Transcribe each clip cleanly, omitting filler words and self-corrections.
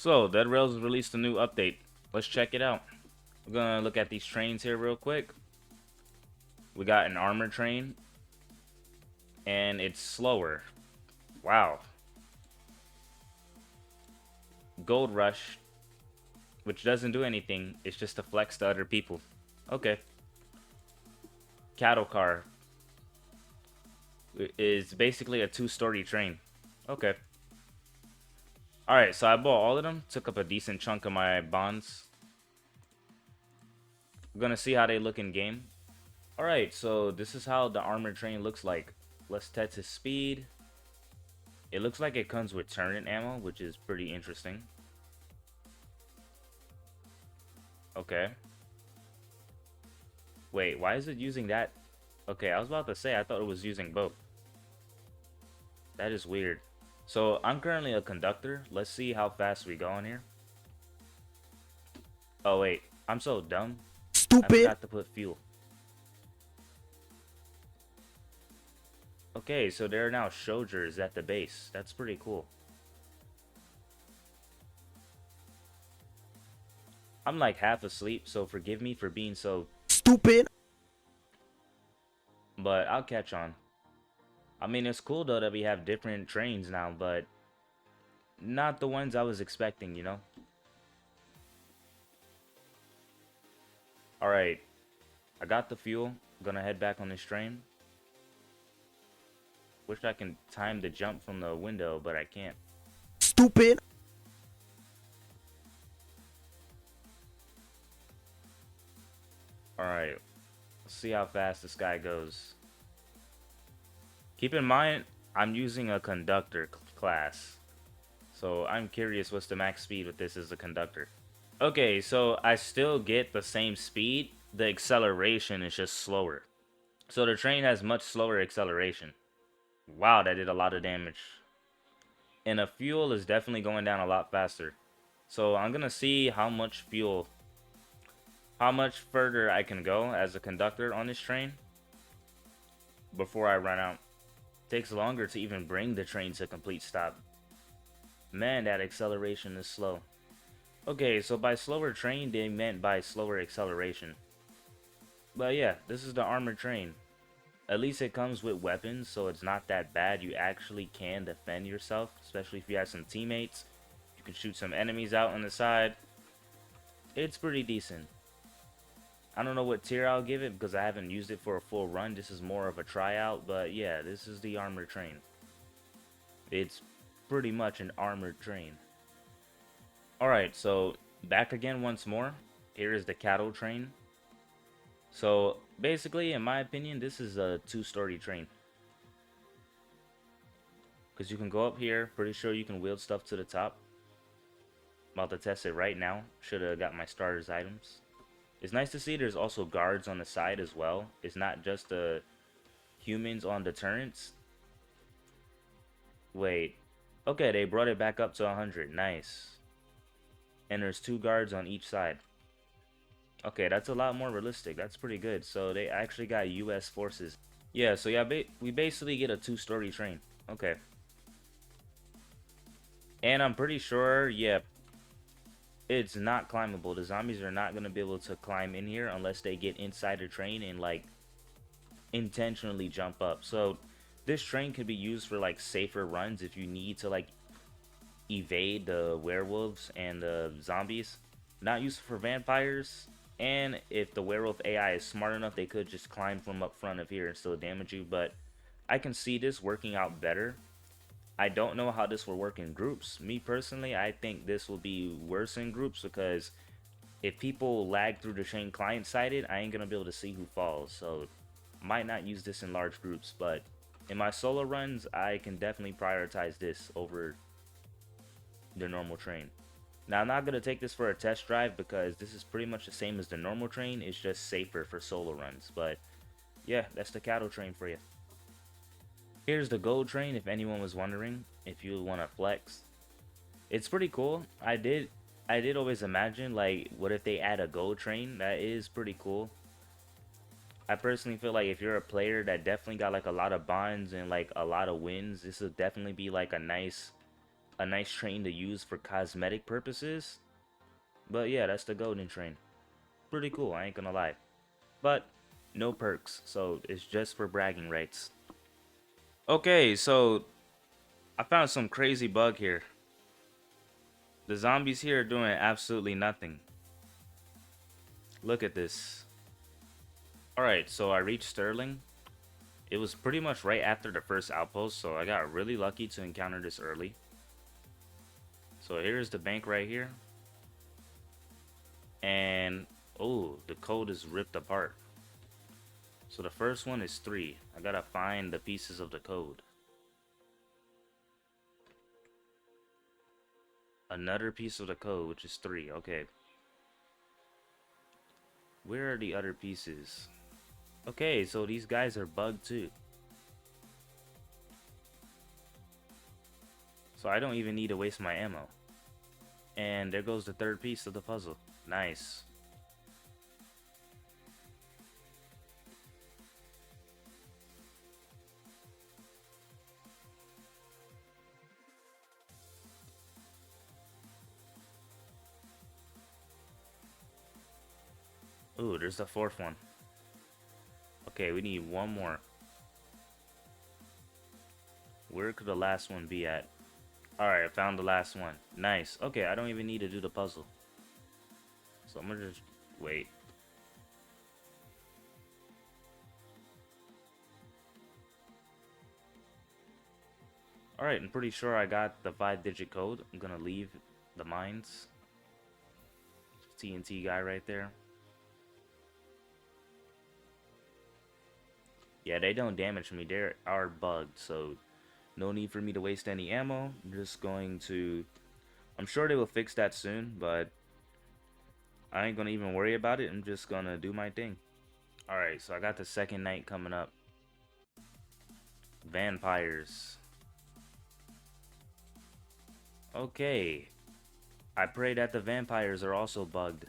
So, Dead Rails released a new update. Let's check it out. We're gonna look at these trains here real quick. We got an armor train, and it's slower. Wow. Gold Rush, which doesn't do anything. It's just a flex to other people. Okay. Cattle Car is basically a two-story train. Okay. Alright, so I bought all of them. Took up a decent chunk of my bonds. We're gonna see how they look in game. Alright, so this is how the armored train looks like. Let's test his speed. It looks like it comes with turret ammo, which is pretty interesting. Okay. Wait, why is it using that? Okay, I was about to say, I thought it was using both. That is weird. So, I'm currently a conductor. Let's see how fast we go in here. Oh, wait. I'm so dumb. I Stupid. forgot to put fuel. Okay, so there are now soldiers at the base. That's pretty cool. I'm like half asleep, so forgive me for being so... Stupid. But I'll catch on. I mean, it's cool though that we have different trains now, but not the ones I was expecting, you know? Alright, I got the fuel. Gonna head back on this train. Wish I can time the jump from the window, but I can't. Stupid. Alright, let's see how fast this guy goes. Keep in mind, I'm using a conductor class. So I'm curious what's the max speed with this as a conductor. Okay, so I still get the same speed. The acceleration is just slower. So the train has much slower acceleration. Wow, that did a lot of damage. And the fuel is definitely going down a lot faster. So I'm gonna see how much further I can go as a conductor on this train before I run out. It takes longer to even bring the train to a complete stop. Man, that acceleration is slow. Okay, so by slower train, they meant by slower acceleration. But yeah, this is the armored train. At least it comes with weapons, so it's not that bad. You actually can defend yourself, especially if you have some teammates. You can shoot some enemies out on the side. It's pretty decent. I don't know what tier I'll give it because I haven't used it for a full run. This is more of a tryout, but yeah, this is the armored train. It's pretty much an armored train. Alright, so back again once more. Here is the cattle train. So basically, in my opinion, this is a two-story train. Because you can go up here. Pretty sure you can wield stuff to the top. About to test it right now. Should have got my starters items. It's nice to see there's also guards on the side as well. It's not just the humans on the turrets. Wait. Okay, they brought it back up to 100. Nice. And there's 2 guards on each side. Okay, that's a lot more realistic. That's pretty good. So they actually got US forces. Yeah, so yeah, we basically get a 2-story train. Okay. And I'm pretty sure, yeah, it's not climbable. The zombies are not going to be able to climb in here unless they get inside the train and, like, intentionally jump up. So this train could be used for, like, safer runs if you need to, like, evade the werewolves and the zombies. Not used for vampires. And if the werewolf AI is smart enough, they could just climb from up front of here and still damage you. But I can see this working out better. I don't know how this will work in groups. Me personally, I think this will be worse in groups because if people lag through the train client-sided, I ain't going to be able to see who falls. So might not use this in large groups. But in my solo runs, I can definitely prioritize this over the normal train. Now, I'm not going to take this for a test drive because this is pretty much the same as the normal train. It's just safer for solo runs. But yeah, that's the cattle train for you. Here's the gold train if anyone was wondering, if you want to flex. It's pretty cool. I did always imagine, like, what if they add a gold train? That is pretty cool. I personally feel like if you're a player that definitely got like a lot of bonds and like a lot of wins, this will definitely be like a nice a nice train to use for cosmetic purposes. But yeah, that's the golden train. Pretty cool, I ain't gonna lie. But no perks, so it's just for bragging rights. Okay, so I found some crazy bug here. The zombies here are doing absolutely nothing. Look at this. Alright, so I reached Sterling. It was pretty much right after the first outpost, so I got really lucky to encounter this early. So here's the bank right here. And, oh, the code is ripped apart. So the first one is 3. I gotta find the pieces of the code. Another piece of the code, which is 3. Okay. Where are the other pieces? Okay, so these guys are bugged too. So I don't even need to waste my ammo. And there goes the third piece of the puzzle. Nice. Ooh, there's the fourth one. Okay, we need one more. Where could the last one be at? Alright, I found the last one. Nice. Okay, I don't even need to do the puzzle. So I'm gonna just wait. Alright, I'm pretty sure I got the 5-digit code. I'm gonna leave the mines. TNT guy right there. Yeah, they don't damage me. They are bugged, so no need for me to waste any ammo. I'm just going to... I'm sure they will fix that soon, but I ain't gonna even worry about it. I'm just gonna do my thing. Alright, so I got the second night coming up. Vampires. Okay. I pray that the vampires are also bugged.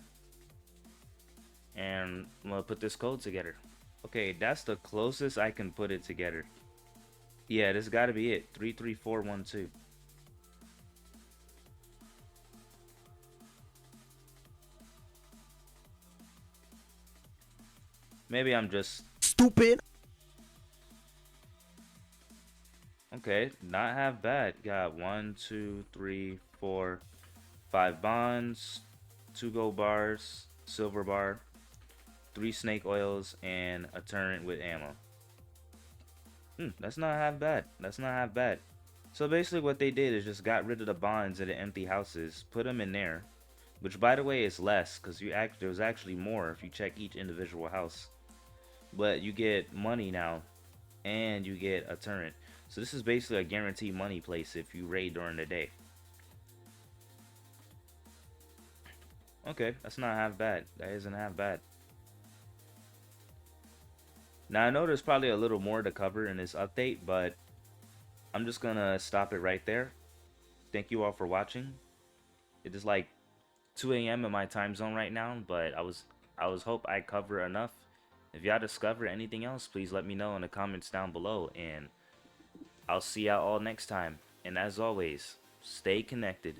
And I'm gonna put this code together. Okay, that's the closest I can put it together. Yeah, this gotta be it. 33412. Maybe I'm just Stupid. okay. Not half bad. Got 1, 2, 3, 4, 5 bonds, 2 gold bars, silver bar, 3 snake oils, and a turret with ammo. That's not half bad. That's not half bad. So basically what they did is just got rid of the bonds in the empty houses, put them in there, which by the way is less because there was actually more if you check each individual house. But you get money now, and you get a turret. So this is basically a guaranteed money place if you raid during the day. Okay, that's not half bad. That isn't half bad. Now I know there's probably a little more to cover in this update, but I'm just gonna stop it right there. Thank you all for watching. It is like 2 a.m. in my time zone right now, but I was hope I cover enough. If y'all discover anything else, please let me know in the comments down below, and I'll see y'all all next time. And as always, stay connected.